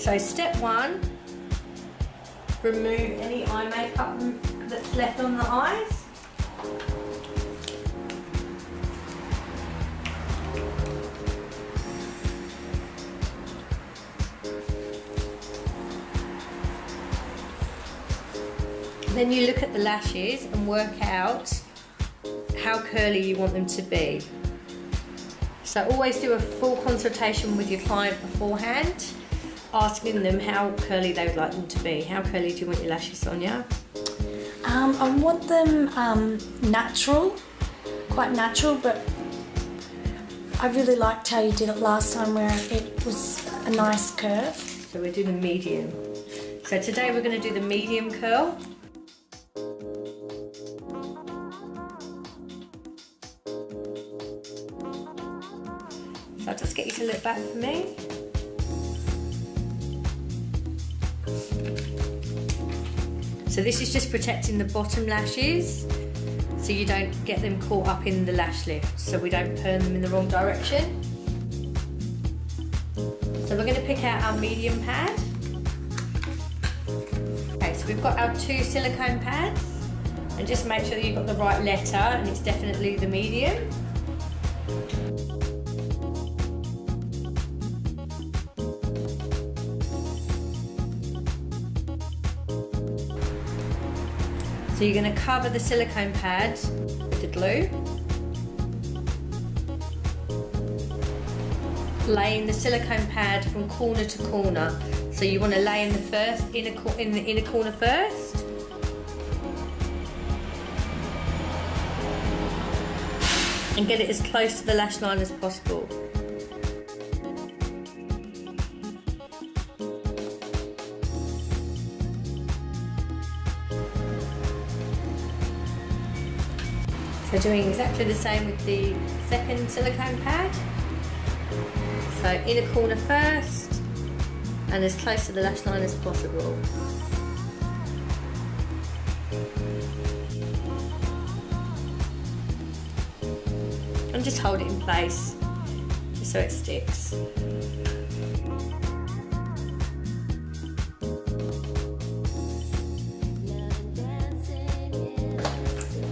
So step one, remove any eye makeup that's left on the eyes. Then you look at the lashes and work out how curly you want them to be. So always do a full consultation with your client beforehand, asking them how curly they would like them to be. How curly do you want your lashes, Sonia? I want them natural, quite natural, but I really liked how you did it last time where it was a nice curve. So we're doing a medium. So today we're going to do the medium curl. So I'll just get you to look back for me. So this is just protecting the bottom lashes so you don't get them caught up in the lash lift, so we don't turn them in the wrong direction. So we're going to pick out our medium pad. Okay, so we've got our 2 silicone pads, and just make sure that you've got the right letter and it's definitely the medium. So you're going to cover the silicone pad with the glue, laying the silicone pad from corner to corner. So you want to lay in the inner corner first, and get it as close to the lash line as possible. So doing exactly the same with the second silicone pad. So inner corner first and as close to the lash line as possible. And just hold it in place just so it sticks.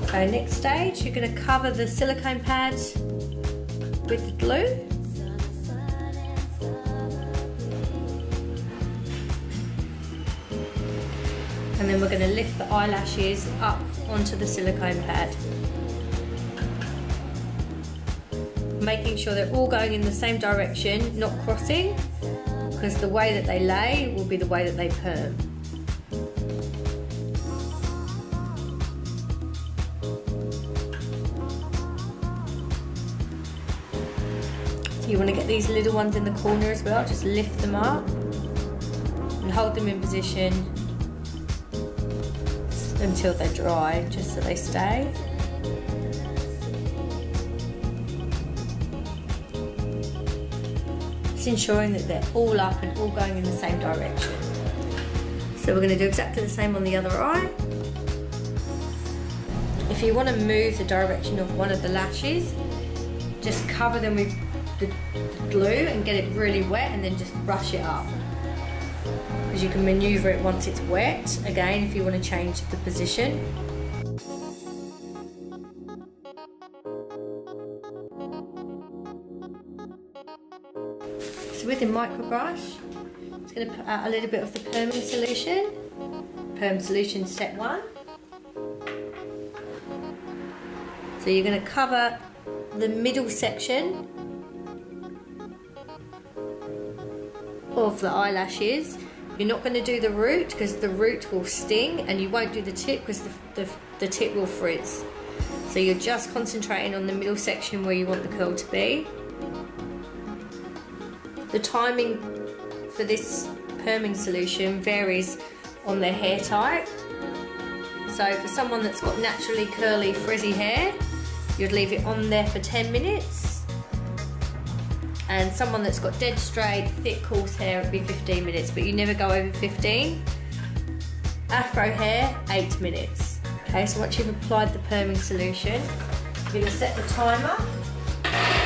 So next stage, you're going to cover the silicone pad with the glue. And then we're going to lift the eyelashes up onto the silicone pad. Making sure they're all going in the same direction, not crossing, because the way that they lay will be the way that they perm. You want to get these little ones in the corner as well, just lift them up and hold them in position until they're dry, just so they stay. Just ensuring that they're all up and all going in the same direction. So we're going to do exactly the same on the other eye. If you want to move the direction of one of the lashes, just cover them with the glue and get it really wet, and then just brush it up, because you can maneuver it once it's wet again if you want to change the position. So with the micro brush, I'm just going to put out a little bit of the perming solution. Perm solution step 1. So you're going to cover the middle section of the eyelashes. You're not going to do the root because the root will sting, and you won't do the tip because the tip will frizz. So you're just concentrating on the middle section where you want the curl to be. The timing for this perming solution varies on their hair type. So for someone that's got naturally curly frizzy hair, you'd leave it on there for 10 minutes. And someone that's got dead straight, thick, coarse hair, it'd be 15 minutes, but you never go over 15. Afro hair, 8 minutes. Okay, so once you've applied the perming solution, you're going to set the timer.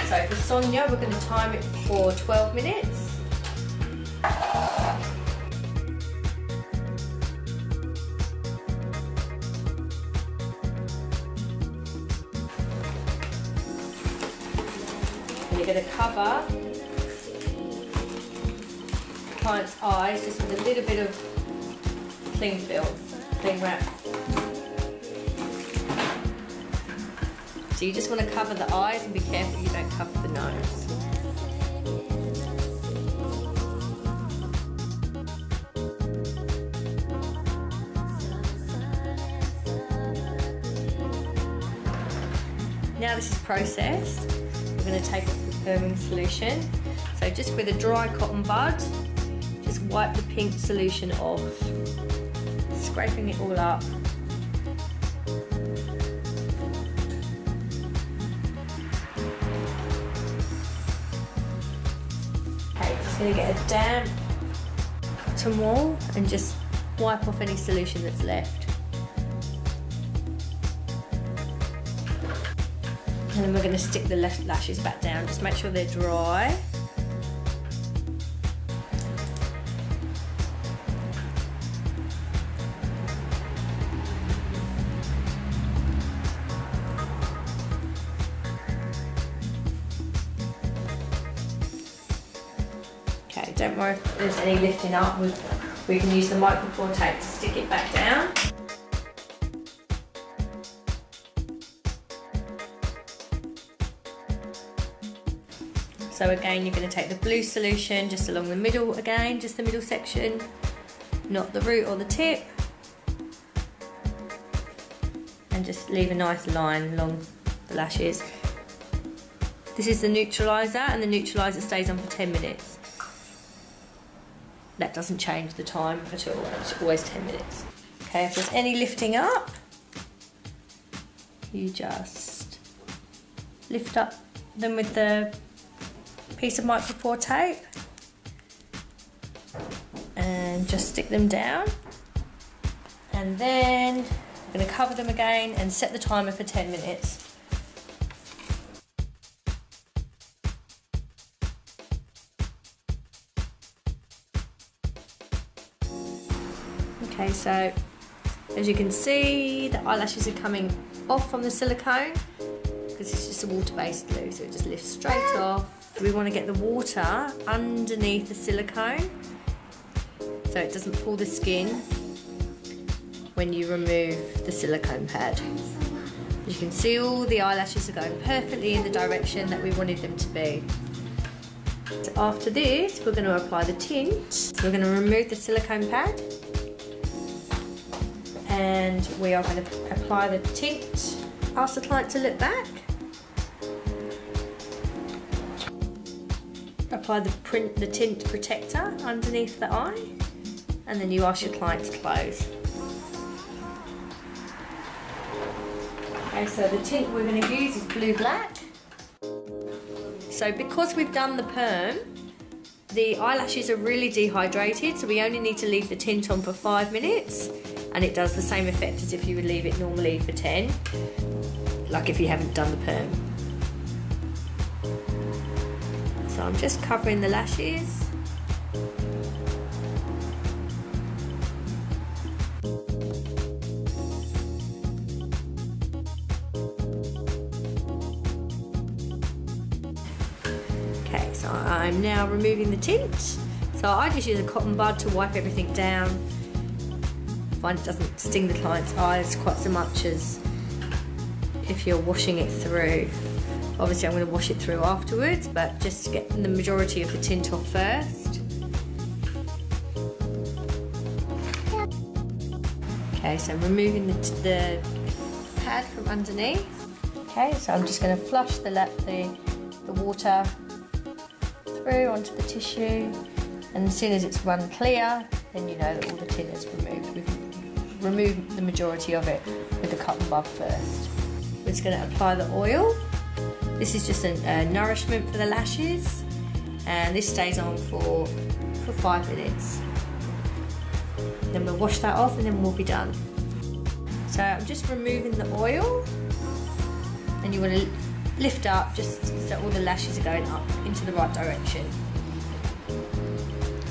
So for Sonia, we're going to time it for 12 minutes. And you're going to cover the client's eyes just with a little bit of cling film, cling wrap. So you just want to cover the eyes and be careful you don't cover the nose. Now this is processed, we're going to take off the perming solution. So just with a dry cotton bud, just wipe the pink solution off, scraping it all up. Okay, just going to get a damp cotton wool and just wipe off any solution that's left. And then we're going to stick the lashes back down. Just make sure they're dry. Okay, don't worry if there's any lifting up. We can use the micropore tape to stick it back down. So again, you're going to take the blue solution just along the middle again, just the middle section, not the root or the tip. And just leave a nice line along the lashes. This is the neutraliser, and the neutraliser stays on for 10 minutes. That doesn't change the time at all, it's always 10 minutes. Okay, if there's any lifting up, you just lift up them with the piece of micropore tape and just stick them down, and then I'm going to cover them again and set the timer for 10 minutes. Okay, so as you can see, the eyelashes are coming off from the silicone because it's just a water-based glue, so it just lifts straight off. We want to get the water underneath the silicone so it doesn't pull the skin when you remove the silicone pad. You can see all the eyelashes are going perfectly in the direction that we wanted them to be. So after this, we're going to apply the tint. So we're going to remove the silicone pad and we are going to apply the tint. Ask the client to look back. Apply the tint protector underneath the eye, and then you ask your client to close. Okay, so the tint we're going to use is blue black. So because we've done the perm, the eyelashes are really dehydrated, so we only need to leave the tint on for 5 minutes, and it does the same effect as if you would leave it normally for 10, like if you haven't done the perm. So I'm just covering the lashes. Okay, so I'm now removing the tint. So I just use a cotton bud to wipe everything down. I find it doesn't sting the client's eyes quite so much as if you're washing it through. Obviously I'm going to wash it through afterwards, but just get the majority of the tint off first. Okay, so I'm removing the pad from underneath. Okay, so I'm just going to flush the water through onto the tissue, and as soon as it's run clear, then you know that all the tint is removed. We've removed the majority of it with the cotton bud first. We're just going to apply the oil. This is just a nourishment for the lashes, and this stays on for 5 minutes. Then we'll wash that off and then we'll be done. So I'm just removing the oil, and you want to lift up just so all the lashes are going up into the right direction.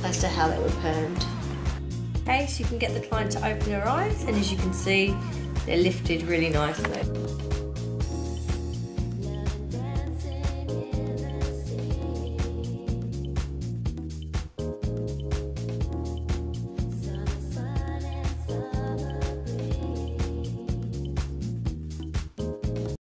as to how they were permed. Okay, so you can get the client to open her eyes, and as you can see, they're lifted really nicely.